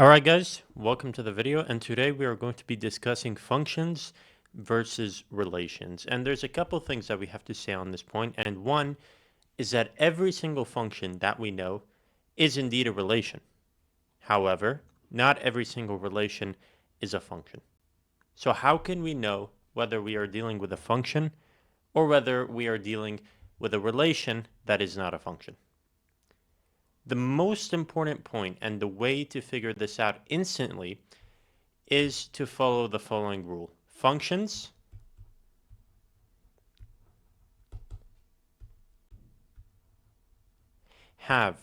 Alright guys, welcome to the video, and today we are going to be discussing functions versus relations. And there's a couple things that we have to say on this point, and one is that every single function that we know is indeed a relation. However, not every single relation is a function. So how can we know whether we are dealing with a function or whether we are dealing with a relation that is not a function? The most important point and the way to figure this out instantly is to follow the following rule. Functions have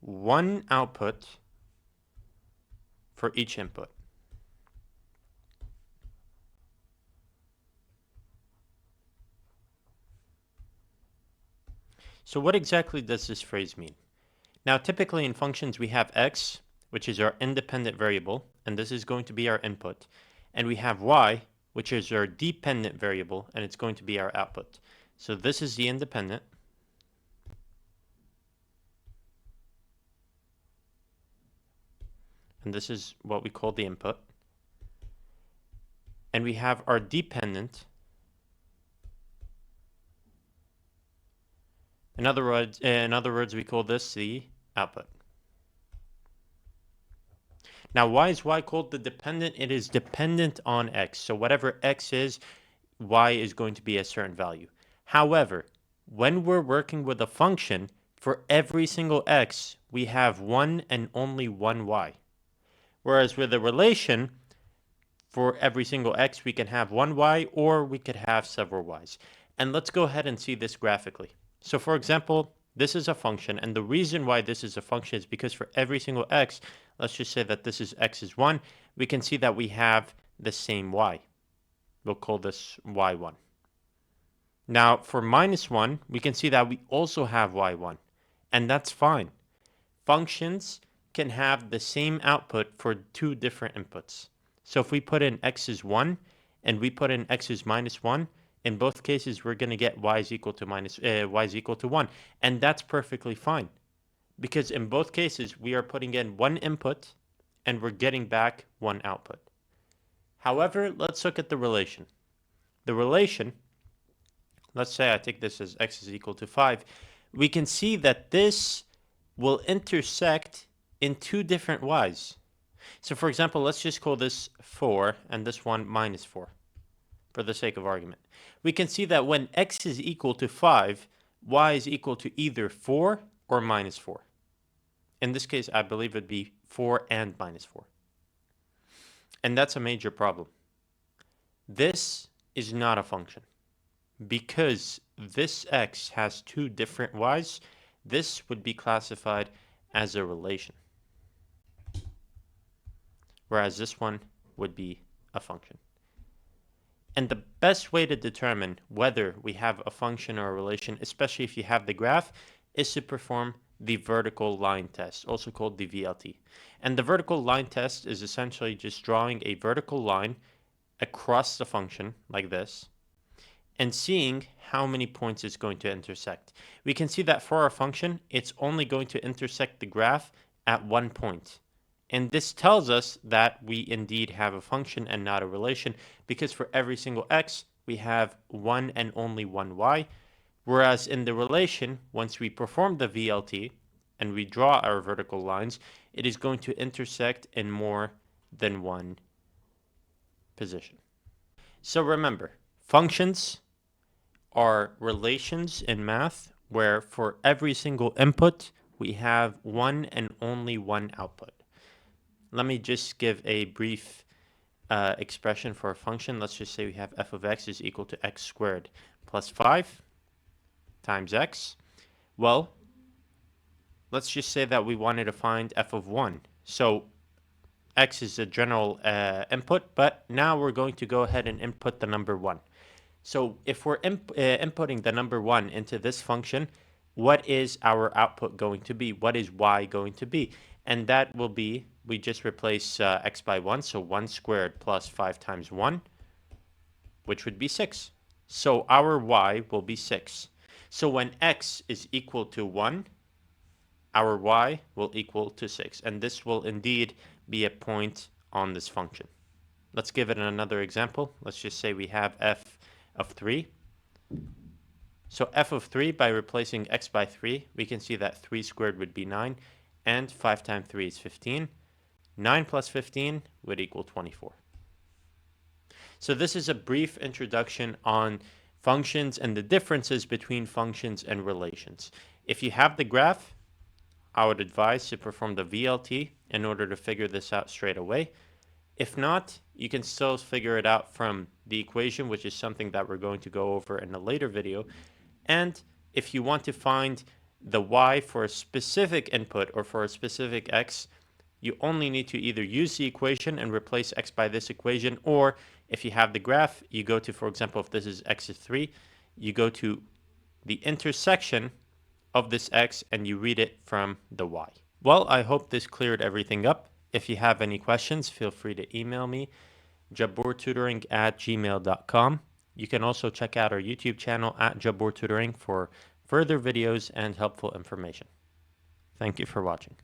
one output for each input. So what exactly does this phrase mean? Now, typically in functions, we have x, which is our independent variable, and this is going to be our input. And we have y, which is our dependent variable, and it's going to be our output. So this is the independent. And this is what we call the input. And we have our dependent. In other words, we call this the output. Now, why is y called the dependent? It is dependent on x. So whatever x is, y is going to be a certain value. However, when we're working with a function, for every single x, we have one and only one y. Whereas with a relation, for every single x, we can have one y or we could have several y's. And let's go ahead and see this graphically. So for example, this is a function, and the reason why this is a function is because for every single x, let's just say that this is x is 1, we can see that we have the same y. We'll call this y1. Now for minus 1, we can see that we also have y1, and that's fine. Functions can have the same output for two different inputs. So if we put in x is 1 and we put in x is minus 1, in both cases we're going to get y is equal to 1, and that's perfectly fine, because in both cases we are putting in one input and we're getting back one output. However, let's look at the relation. The relation, let's say I take this as x is equal to 5, we can see that this will intersect in two different y's. So for example, let's just call this 4 and this one minus 4 for the sake of argument. We can see that when x is equal to 5, y is equal to either 4 or minus 4. In this case, I believe it'd be 4 and minus 4. And that's a major problem. This is not a function. Because this x has two different y's, this would be classified as a relation, whereas this one would be a function. And the best way to determine whether we have a function or a relation, especially if you have the graph, is to perform the vertical line test, also called the VLT. And the vertical line test is essentially just drawing a vertical line across the function like this and seeing how many points it's going to intersect. We can see that for our function, it's only going to intersect the graph at 1 point. And this tells us that we indeed have a function and not a relation, because for every single x, we have one and only one y. Whereas in the relation, once we perform the VLT and we draw our vertical lines, it is going to intersect in more than one position. So remember, functions are relations in math where for every single input, we have one and only one output. Let me just give a brief expression for a function. Let's just say we have f of x is equal to x squared plus 5 times x. Well, let's just say that we wanted to find f of 1. So x is a general input, but now we're going to go ahead and input the number 1. So if we're inputting the number 1 into this function, what is our output going to be? What is y going to be? And that will be, we just replace x by 1, so 1 squared plus 5 times 1, which would be 6. So our y will be 6. So when x is equal to 1, our y will equal to 6. And this will indeed be a point on this function. Let's give it another example. Let's just say we have f of 3. So f of 3, by replacing x by 3, we can see that 3 squared would be 9, and 5 times 3 is 15. 9 plus 15 would equal 24. So this is a brief introduction on functions and the differences between functions and relations. If you have the graph, I would advise to perform the VLT in order to figure this out straight away. If not, you can still figure it out from the equation, which is something that we're going to go over in a later video. And if you want to find the y for a specific input or for a specific x, you only need to either use the equation and replace x by this equation, or if you have the graph, you go to, for example, if this is x is 3, you go to the intersection of this x and you read it from the y. Well, I hope this cleared everything up. If you have any questions, feel free to email me, jabourtutoring@gmail.com. You can also check out our YouTube channel @jabourtutoring for further videos and helpful information. Thank you for watching.